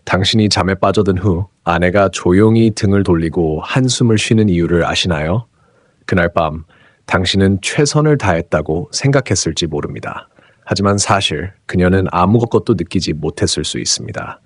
당신이 잠에 빠져든 후 아내가 조용히 등을 돌리고 한숨을 쉬는 이유를 아시나요? 그날 밤 당신은 최선을 다했다고 생각했을지 모릅니다. 하지만 사실 그녀는 아무것도 느끼지 못했을 수 있습니다.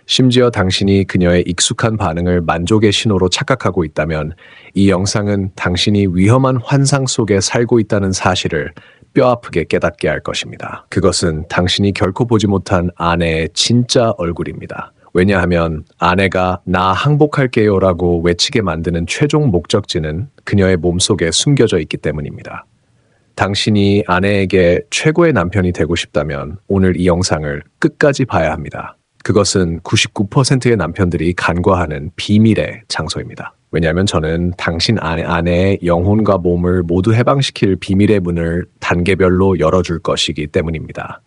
심지어 당신이 그녀의 익숙한 반응을 만족의 신호로 착각하고 있다면 이 영상은 당신이 위험한 환상 속에 살고 있다는 사실을 뼈아프게 깨닫게 할 것입니다. 그것은 당신이 결코 보지 못한 아내의 진짜 얼굴입니다. 왜냐하면 아내가 나 항복할게요 라고 외치게 만드는 최종 목적지는 그녀의 몸속에 숨겨져 있기 때문입니다. 당신이 아내에게 최고의 남편이 되고 싶다면 오늘 이 영상을 끝까지 봐야 합니다. 그것은 99%의 남편들이 간과하는 비밀의 장소입니다. 왜냐하면 저는 당신 아내의 영혼과 몸을 모두 해방시킬 비밀의 문을 단계별로 열어줄 것이기 때문입니다.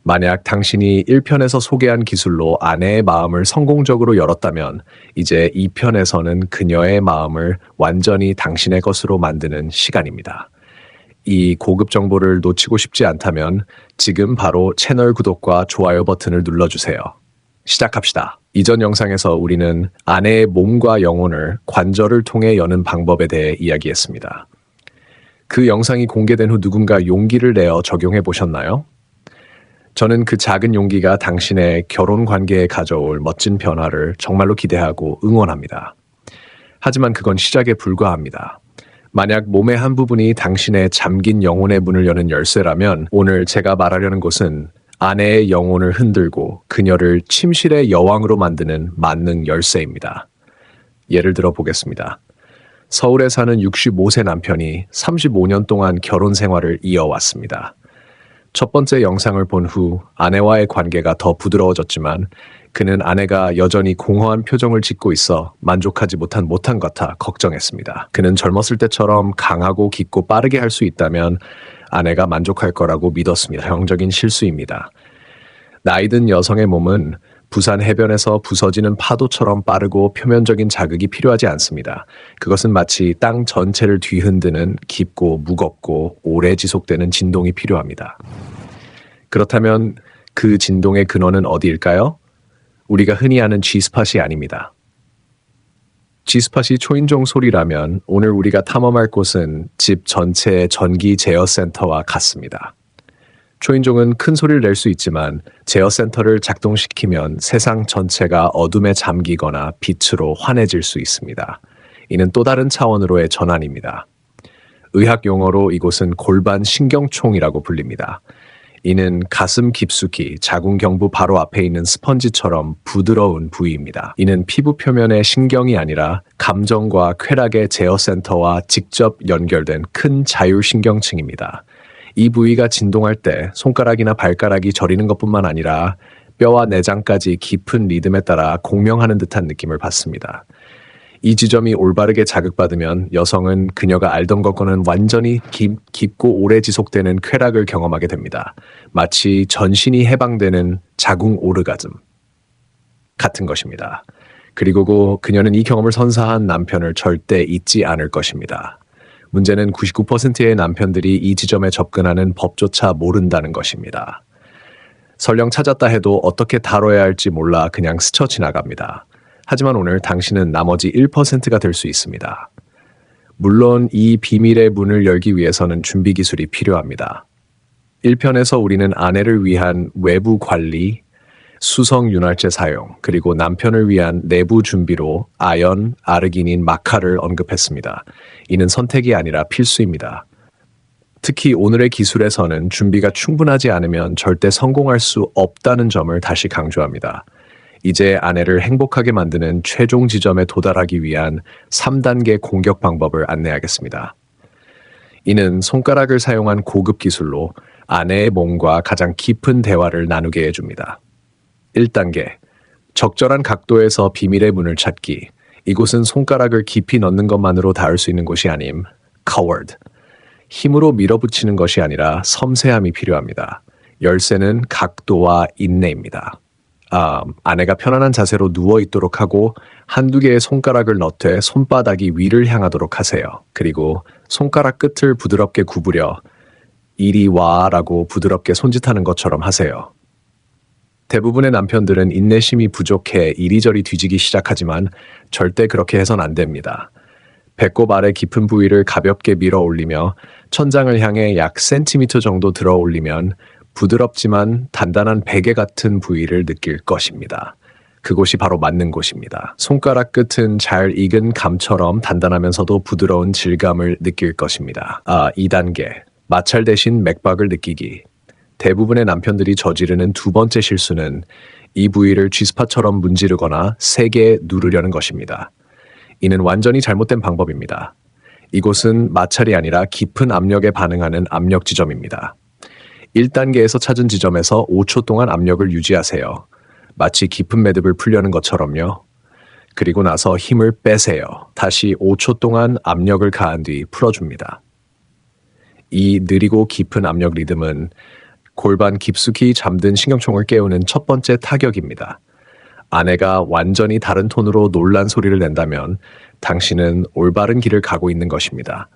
만약 당신이 1편에서 소개한 기술로 아내의 마음을 성공적으로 열었다면 이제 2편에서는 그녀의 마음을 완전히 당신의 것으로 만드는 시간입니다. 이 고급 정보를 놓치고 싶지 않다면 지금 바로 채널 구독과 좋아요 버튼을 눌러주세요. 시작합시다. 이전 영상에서 우리는 아내의 몸과 영혼을 관절을 통해 여는 방법에 대해 이야기했습니다. 그 영상이 공개된 후 누군가 용기를 내어 적용해 보셨나요? 저는 그 작은 용기가 당신의 결혼 관계에 가져올 멋진 변화를 정말로 기대하고 응원합니다. 하지만 그건 시작에 불과합니다. 만약 몸의 한 부분이 당신의 잠긴 영혼의 문을 여는 열쇠라면 오늘 제가 말하려는 것은 아내의 영혼을 흔들고 그녀를 침실의 여왕으로 만드는 만능 열쇠입니다. 예를 들어 보겠습니다. 서울에 사는 65세 남편이 35년 동안 결혼 생활을 이어왔습니다. 첫 번째 영상을 본 후 아내와의 관계가 더 부드러워졌지만 그는 아내가 여전히 공허한 표정을 짓고 있어 만족하지 못한 것 같아 걱정했습니다. 그는 젊었을 때처럼 강하고 깊고 빠르게 할 수 있다면 아내가 만족할 거라고 믿었습니다. 형적인 실수입니다. 나이든 여성의 몸은 부산 해변에서 부서지는 파도처럼 빠르고 표면적인 자극이 필요하지 않습니다. 그것은 마치 땅 전체를 뒤흔드는 깊고 무겁고 오래 지속되는 진동이 필요합니다. 그렇다면 그 진동의 근원은 어디일까요? 우리가 흔히 아는 G스팟이 아닙니다. G스팟이 초인종 소리라면 오늘 우리가 탐험할 곳은 집 전체의 전기 제어 센터와 같습니다. 초인종은 큰 소리를 낼 수 있지만 제어 센터를 작동시키면 세상 전체가 어둠에 잠기거나 빛으로 환해질 수 있습니다. 이는 또 다른 차원으로의 전환입니다. 의학 용어로 이곳은 골반 신경총이라고 불립니다. 이는 가슴 깊숙이 자궁경부 바로 앞에 있는 스펀지처럼 부드러운 부위입니다. 이는 피부 표면의 신경이 아니라 감정과 쾌락의 제어 센터와 직접 연결된 큰 자율신경층입니다. 이 부위가 진동할 때 손가락이나 발가락이 저리는 것뿐만 아니라 뼈와 내장까지 깊은 리듬에 따라 공명하는 듯한 느낌을 받습니다. 이 지점이 올바르게 자극받으면 여성은 그녀가 알던 것과는 완전히 깊고 오래 지속되는 쾌락을 경험하게 됩니다. 마치 전신이 해방되는 자궁 오르가즘 같은 것입니다. 그리고 그녀는 이 경험을 선사한 남편을 절대 잊지 않을 것입니다. 문제는 99%의 남편들이 이 지점에 접근하는 법조차 모른다는 것입니다. 설령 찾았다 해도 어떻게 다뤄야 할지 몰라 그냥 스쳐 지나갑니다. 하지만 오늘 당신은 나머지 1%가 될 수 있습니다. 물론 이 비밀의 문을 열기 위해서는 준비 기술이 필요합니다. 1편에서 우리는 아내를 위한 외부 관리, 수성 윤활제 사용, 그리고 남편을 위한 내부 준비로 아연, 아르기닌, 마카를 언급했습니다. 이는 선택이 아니라 필수입니다. 특히 오늘의 기술에서는 준비가 충분하지 않으면 절대 성공할 수 없다는 점을 다시 강조합니다. 이제 아내를 행복하게 만드는 최종 지점에 도달하기 위한 3단계 공격 방법을 안내하겠습니다. 이는 손가락을 사용한 고급 기술로 아내의 몸과 가장 깊은 대화를 나누게 해줍니다. 1단계, 적절한 각도에서 비밀의 문을 찾기. 이곳은 손가락을 깊이 넣는 것만으로 닿을 수 있는 곳이 아님, coward. 힘으로 밀어붙이는 것이 아니라 섬세함이 필요합니다. 열쇠는 각도와 인내입니다. 아내가 편안한 자세로 누워있도록 하고 한두 개의 손가락을 넣되 손바닥이 위를 향하도록 하세요. 그리고 손가락 끝을 부드럽게 구부려 이리 와 라고 부드럽게 손짓하는 것처럼 하세요. 대부분의 남편들은 인내심이 부족해 이리저리 뒤지기 시작하지만 절대 그렇게 해선 안 됩니다. 배꼽 아래 깊은 부위를 가볍게 밀어 올리며 천장을 향해 약 센티미터 정도 들어 올리면 부드럽지만 단단한 베개 같은 부위를 느낄 것입니다. 그곳이 바로 맞는 곳입니다. 손가락 끝은 잘 익은 감처럼 단단하면서도 부드러운 질감을 느낄 것입니다. 2단계. 마찰 대신 맥박을 느끼기. 대부분의 남편들이 저지르는 두 번째 실수는 이 부위를 쥐스파처럼 문지르거나 세게 누르려는 것입니다. 이는 완전히 잘못된 방법입니다. 이곳은 마찰이 아니라 깊은 압력에 반응하는 압력 지점입니다. 1단계에서 찾은 지점에서 5초 동안 압력을 유지하세요. 마치 깊은 매듭을 풀려는 것처럼요. 그리고 나서 힘을 빼세요. 다시 5초 동안 압력을 가한 뒤 풀어줍니다. 이 느리고 깊은 압력 리듬은 골반 깊숙이 잠든 신경총을 깨우는 첫 번째 타격입니다. 아내가 완전히 다른 톤으로 놀란 소리를 낸다면 당신은 올바른 길을 가고 있는 것입니다.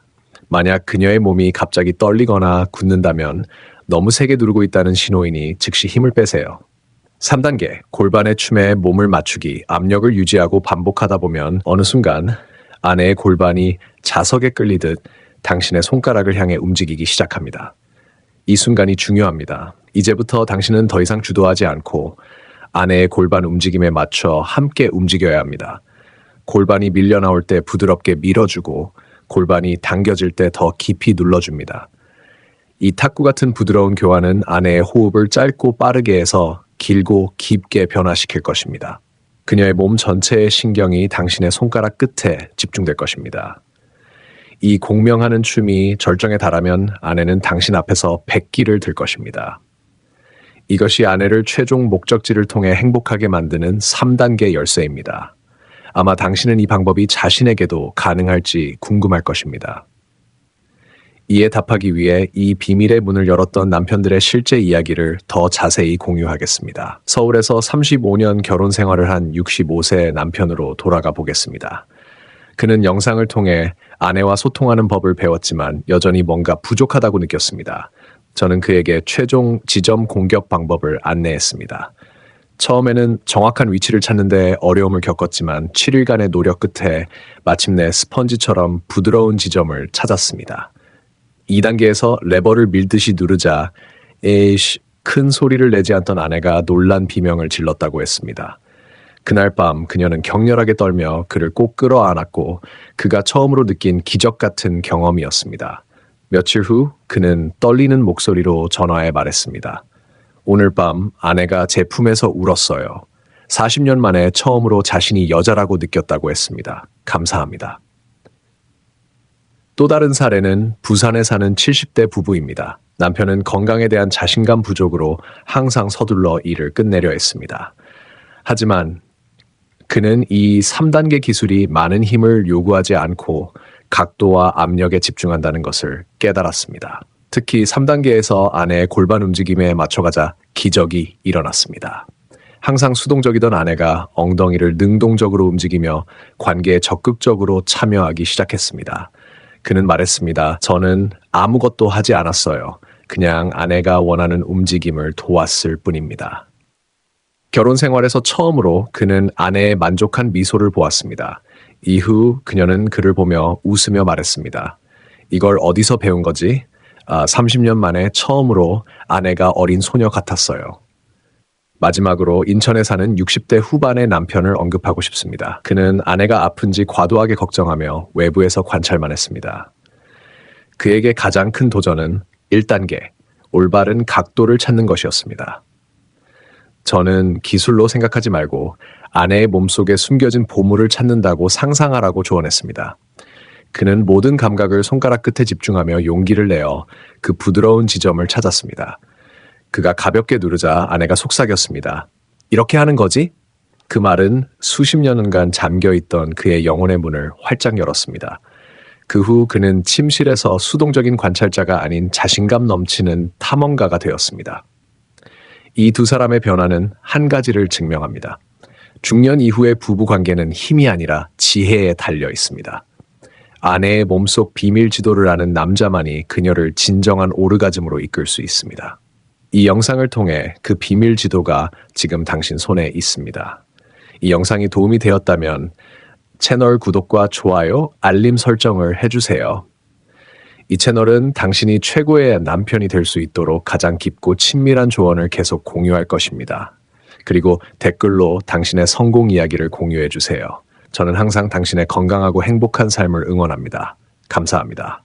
만약 그녀의 몸이 갑자기 떨리거나 굳는다면 너무 세게 누르고 있다는 신호이니 즉시 힘을 빼세요. 3단계, 골반의 춤에 몸을 맞추기, 압력을 유지하고 반복하다 보면 어느 순간 아내의 골반이 자석에 끌리듯 당신의 손가락을 향해 움직이기 시작합니다. 이 순간이 중요합니다. 이제부터 당신은 더 이상 주도하지 않고 아내의 골반 움직임에 맞춰 함께 움직여야 합니다. 골반이 밀려 나올 때 부드럽게 밀어주고 골반이 당겨질 때 더 깊이 눌러줍니다. 이 탁구 같은 부드러운 교환은 아내의 호흡을 짧고 빠르게 해서 길고 깊게 변화시킬 것입니다. 그녀의 몸 전체의 신경이 당신의 손가락 끝에 집중될 것입니다. 이 공명하는 춤이 절정에 달하면 아내는 당신 앞에서 백기를 들 것입니다. 이것이 아내를 최종 목적지를 통해 행복하게 만드는 3단계 열쇠입니다. 아마 당신은 이 방법이 자신에게도 가능할지 궁금할 것입니다. 이에 답하기 위해 이 비밀의 문을 열었던 남편들의 실제 이야기를 더 자세히 공유하겠습니다. 서울에서 35년 결혼 생활을 한 65세 남편으로 돌아가 보겠습니다. 그는 영상을 통해 아내와 소통하는 법을 배웠지만 여전히 뭔가 부족하다고 느꼈습니다. 저는 그에게 최종 지점 공격 방법을 안내했습니다. 처음에는 정확한 위치를 찾는데 어려움을 겪었지만 7일간의 노력 끝에 마침내 스펀지처럼 부드러운 지점을 찾았습니다. 2단계에서 레버를 밀듯이 누르자 에이씨 큰 소리를 내지 않던 아내가 놀란 비명을 질렀다고 했습니다. 그날 밤 그녀는 격렬하게 떨며 그를 꼭 끌어안았고 그가 처음으로 느낀 기적 같은 경험이었습니다. 며칠 후 그는 떨리는 목소리로 전화해 말했습니다. 오늘 밤 아내가 제 품에서 울었어요. 40년 만에 처음으로 자신이 여자라고 느꼈다고 했습니다. 감사합니다. 또 다른 사례는 부산에 사는 70대 부부입니다. 남편은 건강에 대한 자신감 부족으로 항상 서둘러 일을 끝내려 했습니다. 하지만 그는 이 3단계 기술이 많은 힘을 요구하지 않고 각도와 압력에 집중한다는 것을 깨달았습니다. 특히 3단계에서 아내의 골반 움직임에 맞춰가자 기적이 일어났습니다. 항상 수동적이던 아내가 엉덩이를 능동적으로 움직이며 관계에 적극적으로 참여하기 시작했습니다. 그는 말했습니다. 저는 아무것도 하지 않았어요. 그냥 아내가 원하는 움직임을 도왔을 뿐입니다. 결혼 생활에서 처음으로 그는 아내의 만족한 미소를 보았습니다. 이후 그녀는 그를 보며 웃으며 말했습니다. 이걸 어디서 배운 거지? 30년 만에 처음으로 아내가 어린 소녀 같았어요. 마지막으로 인천에 사는 60대 후반의 남편을 언급하고 싶습니다. 그는 아내가 아픈지 과도하게 걱정하며 외부에서 관찰만 했습니다. 그에게 가장 큰 도전은 1단계, 올바른 각도를 찾는 것이었습니다. 저는 기술로 생각하지 말고 아내의 몸속에 숨겨진 보물을 찾는다고 상상하라고 조언했습니다. 그는 모든 감각을 손가락 끝에 집중하며 용기를 내어 그 부드러운 지점을 찾았습니다. 그가 가볍게 누르자 아내가 속삭였습니다. 이렇게 하는 거지? 그 말은 수십 년간 잠겨있던 그의 영혼의 문을 활짝 열었습니다. 그 후 그는 침실에서 수동적인 관찰자가 아닌 자신감 넘치는 탐험가가 되었습니다. 이 두 사람의 변화는 한 가지를 증명합니다. 중년 이후의 부부 관계는 힘이 아니라 지혜에 달려 있습니다. 아내의 몸속 비밀 지도를 아는 남자만이 그녀를 진정한 오르가즘으로 이끌 수 있습니다. 이 영상을 통해 그 비밀 지도가 지금 당신 손에 있습니다. 이 영상이 도움이 되었다면 채널 구독과 좋아요, 알림 설정을 해주세요. 이 채널은 당신이 최고의 남편이 될 수 있도록 가장 깊고 친밀한 조언을 계속 공유할 것입니다. 그리고 댓글로 당신의 성공 이야기를 공유해 주세요. 저는 항상 당신의 건강하고 행복한 삶을 응원합니다. 감사합니다.